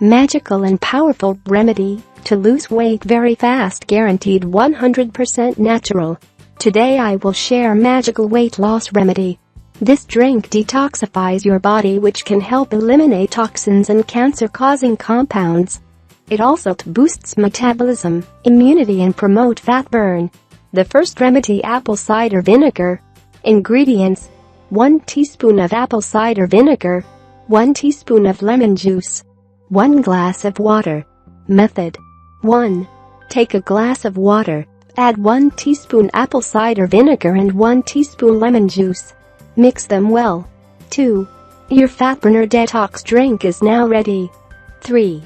Magical and powerful remedy to lose weight very fast, guaranteed 100% natural. Today I will share magical weight loss remedy. This drink detoxifies your body, which can help eliminate toxins and cancer-causing compounds. It also boosts metabolism, immunity and promote fat burn. The first remedy: apple cider vinegar. Ingredients: 1 teaspoon of apple cider vinegar, 1 teaspoon of lemon juice, 1 glass of water. Method: 1. Take a glass of water, add 1 teaspoon apple cider vinegar and 1 teaspoon lemon juice. Mix them well. 2. Your fat burner detox drink is now ready. 3.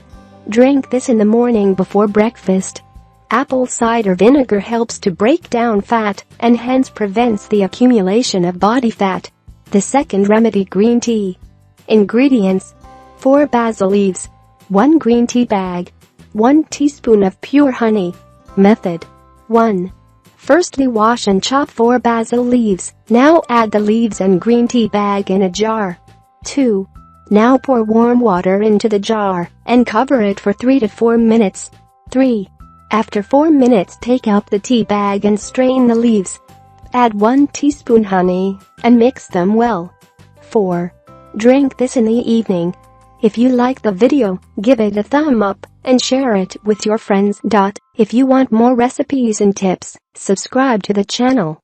Drink this in the morning before breakfast. Apple cider vinegar helps to break down fat and hence prevents the accumulation of body fat. The second remedy: green tea. Ingredients: 4 basil leaves, 1 green tea bag, 1 teaspoon of pure honey. Method: 1. Firstly, wash and chop 4 basil leaves. Now add the leaves and green tea bag in a jar. 2. Now pour warm water into the jar and cover it for 3 to 4 minutes. 3. After 4 minutes, take out the tea bag and strain the leaves. Add 1 teaspoon honey and mix them well. 4. Drink this in the evening. If you like the video, give it a thumb up and share it with your friends. If you want more recipes and tips, subscribe to the channel.